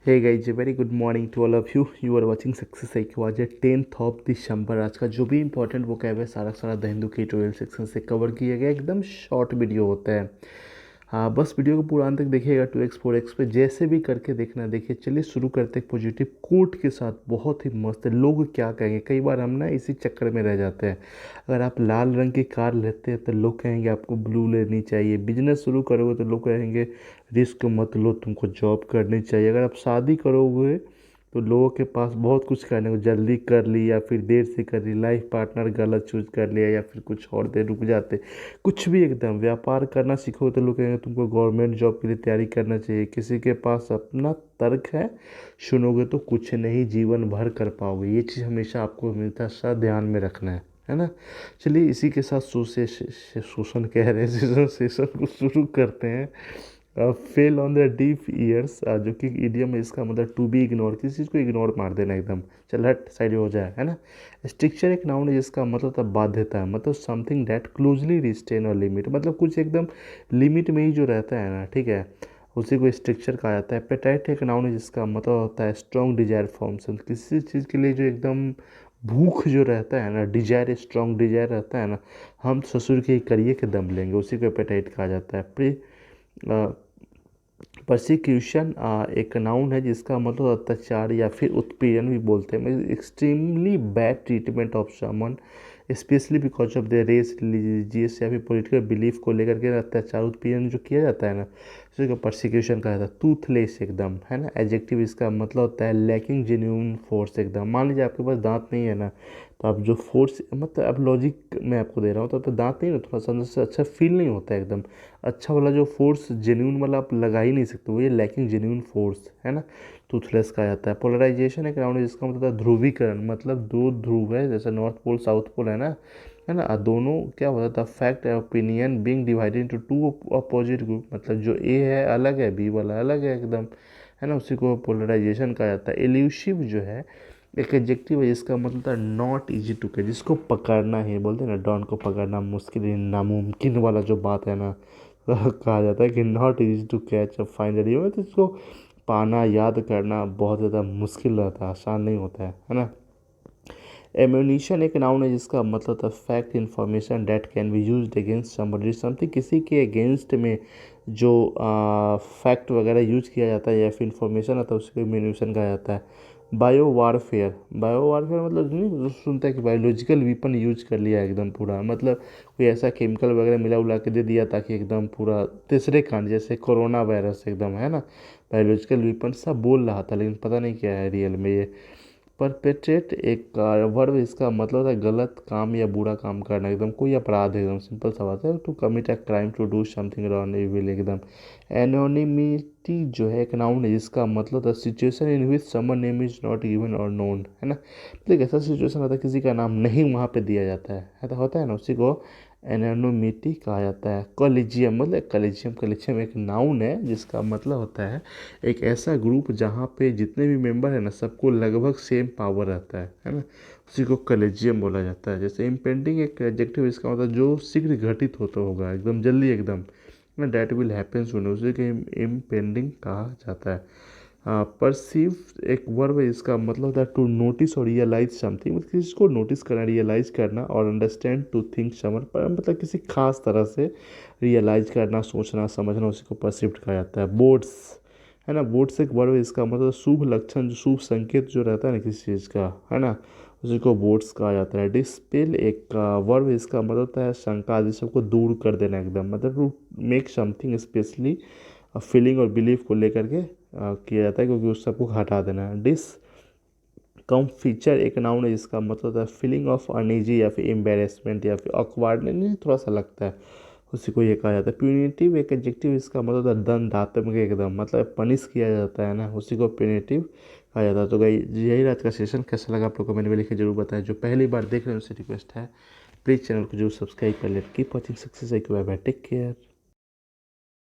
Hey guys, very good morning to all of you. You are watching Success IQ। आज है 10th December। आज का जो भी इंपॉर्टेंट वोकैब है सारा द हिंदू के ट्यूटोरियल सेक्शन से कवर किया गया। एकदम शॉर्ट वीडियो होता है। हाँ, बस वीडियो को पूरा अंत तक देखिएगा। 2x 4x पे जैसे भी करके देखना। देखिए, चलिए शुरू करते हैं पॉजिटिव कोट के साथ। बहुत ही मस्त है। लोग क्या कहेंगे, कई बार हम ना इसी चक्कर में रह जाते हैं। अगर आप लाल रंग की कार लेते हैं तो लोग कहेंगे आपको ब्लू लेनी चाहिए। बिजनेस शुरू करोगे तो लोग कहेंगे रिस्क मत लो, तुमको जॉब करनी चाहिए। अगर आप शादी करोगे तो लोगों के पास बहुत कुछ करने को, जल्दी कर ली या फिर देर से कर ली, लाइफ पार्टनर गलत चूज कर लिया या फिर कुछ और देर रुक जाते। कुछ भी एकदम व्यापार करना सीखो तो लोग कहेंगे तुमको गवर्नमेंट जॉब के लिए तैयारी करना चाहिए। किसी के पास अपना तर्क है, सुनोगे तो कुछ नहीं जीवन भर कर पाओगे। ये चीज़ हमेशा आपको हमेशा सा ध्यान में रखना है ना। चलिए इसी के साथ शोषण कह रहे हैं सेशन को शुरू करते हैं। Fell on the deep years, जो कि इडियम है, इसका मतलब टू बी इग्नोर, किसी चीज़ को इग्नोर मार देना एकदम, चल हट साइड हो जाए, है ना। स्ट्रिक्चर एक नाउन है जिसका मतलब था बाध्यता है, मतलब समथिंग दैट क्लोजली रिस्ट्रेन और लिमिट, मतलब कुछ एकदम लिमिट में ही जो रहता है ना, ठीक है, उसी को स्ट्रिक्चर कहा जाता है। एपेटाइट एक नाउन है जिसका मतलब होता है स्ट्रॉन्ग डिजायर फॉर्म्स, किसी चीज़ के लिए जो एकदम भूख जो रहता है ना, डिजायर, स्ट्रॉन्ग डिजायर रहता है ना, हम ससुर के करिए के दम लेंगे, उसी को एपेटाइट कहा जाता है। परसिक्यूशन एक नाउन है जिसका मतलब अत्याचार या फिर उत्पीड़न भी बोलते हैं। Extremely bad treatment of someone especially because of their race, religious या फिर पॉलिटिकल बिलीफ को लेकर के अत्याचार उत्पीड़न जो किया जाता है ना, उसी को परसिक्यूशन कहा जाता है। टूथलेस एकदम, है ना। एडजेक्टिव इसका मतलब होता है लैकिंग जेन्यून फोर्स एकदम। मान लीजिए आपके पास दांत नहीं है ना, तो आप जो फोर्स, मतलब अब लॉजिक मैं आपको दे रहा हूँ, तो दांत नहीं ना, थोड़ा सा अंदर से अच्छा फील नहीं होता है एकदम। अच्छा वाला जो फोर्स जेन्यून वाला आप लगा ही नहीं सकते, वो ये लैकिंग जेन्यून फोर्स, है ना। टूथलेस कहा जाता है। पोलराइजेशन एक राउंड है जिसका मतलब है ध्रुवीकरण, मतलब दो ध्रुव है, जैसे नॉर्थ पोल साउथ पोल, है ना। दोनों क्या होता था, fact opinion being divided into two opposite group, मतलब जो ए है अलग है, बी वाला अलग है एकदम, है ना। उसी को पोलराइजेशन कहा जाता है। एल्यूसिव जो है एक एडजेक्टिव है जिसका मतलब था नॉट इजी टू कैच, जिसको पकड़ना है, बोलते हैं ना डॉन को पकड़ना मुश्किल नामुमकिन वाला जो बात है ना, कहा जाता है कि not easy to catch find real, तो इसको पाना, याद करना बहुत ज़्यादा मुश्किल रहता है, आसान नहीं होता है ना। एम्यूनिशन एक नाउन है जिसका मतलब था fact information date can be used against somebody something, किसी के अगेंस्ट में जो फैक्ट वगैरह यूज किया जाता है या फिर इन्फॉर्मेशन आता है, उसको एम्यूनिशन कहा जाता है। बायो वारफेयर, बायो वारफेयर मतलब नहीं सुनता है कि बायोलॉजिकल वीपन यूज कर लिया एकदम पूरा, मतलब कोई ऐसा केमिकल वगैरह मिला उला के दे दिया ताकि एकदम पूरा तीसरे कांड, जैसे कोरोना वायरस एकदम, है ना। बायोलॉजिकल वीपन सब बोल रहा था लेकिन पता नहीं क्या है रियल में ये। परपेट्रेट एक वर्ब, इसका मतलब है गलत काम या बुरा काम करना, एकदम कोई अपराध है, एकदम सिंपल सा बात है। To commit a crime, to do something wrong evil एकदम। एनोनिमिटी जो है एक नाउन है जिसका मतलब है situation in which someone name is not given और नोन, है ना। मतलब ऐसा सिचुएशन होता है किसी का नाम नहीं वहाँ पे दिया जाता है तो होता है ना, उसी को एनोनिमिटी कहा जाता है। कॉलेजियम मतलब कॉलेजियम एक नाउन है जिसका मतलब होता है एक ऐसा ग्रुप जहाँ पे जितने भी मेंबर है ना, सबको लगभग सेम पावर रहता है ना। उसी को कलेजियम बोला जाता है। जैसे इम्पेंडिंग एक एडजेक्टिव, इसका मतलब जो शीघ्र घटित होता होगा, एकदम जल्दी एकदम, डैट विल हैपन सून, उसी को इम्पेंडिंग कहा जाता है। परसीव एक वर्ब है, इसका मतलब होता है टू नोटिस और रियलाइज समथिंग, मतलब किसी को नोटिस करना, रियलाइज करना, और अंडरस्टैंड टू थिंक समर, मतलब किसी खास तरह से रियलाइज करना, सोचना समझना, उसी को परसिव्ड कहा जाता है। बोर्ड्स, है ना। बोर्ड्स एक वर्ब है, इसका मतलब शुभ लक्षण, जो शुभ संकेत जो रहता है ना किसी चीज़ का, है ना, उसी को बोर्ड्स कहा जाता है। डिस्पेल एक वर्ब है, इसका मतलब होता है शंका आदि सबको दूर कर देना एकदम, मतलब to make something especially feeling और बिलीफ को लेकर के किया जाता है, क्योंकि उस सबको हटा देना है। डिस कम फीचर एक नाउन है जिसका मतलब होता है फीलिंग ऑफ अनईजी या फिर एम्बेरसमेंट या फिर ऑकवर्डनेस, थोड़ा सा लगता है, उसी को ये कहा जाता है। प्यूनिटिव एक एडजेक्टिव, इसका मतलब होता है दंडात्मक एकदम, मतलब पनिश किया जाता है ना, उसी को प्यूनिटिव कहा जाता है। तो भाई यही रात का सेशन, कैसा लगा आप लोग को मैंने लिख के जरूर बताया। जो पहली बार देख रहे हैं उनसे रिक्वेस्ट है प्लीज़ चैनल को जरूर सब्सक्राइब कर ले। Keep watching Success IQ, bye bye, take care.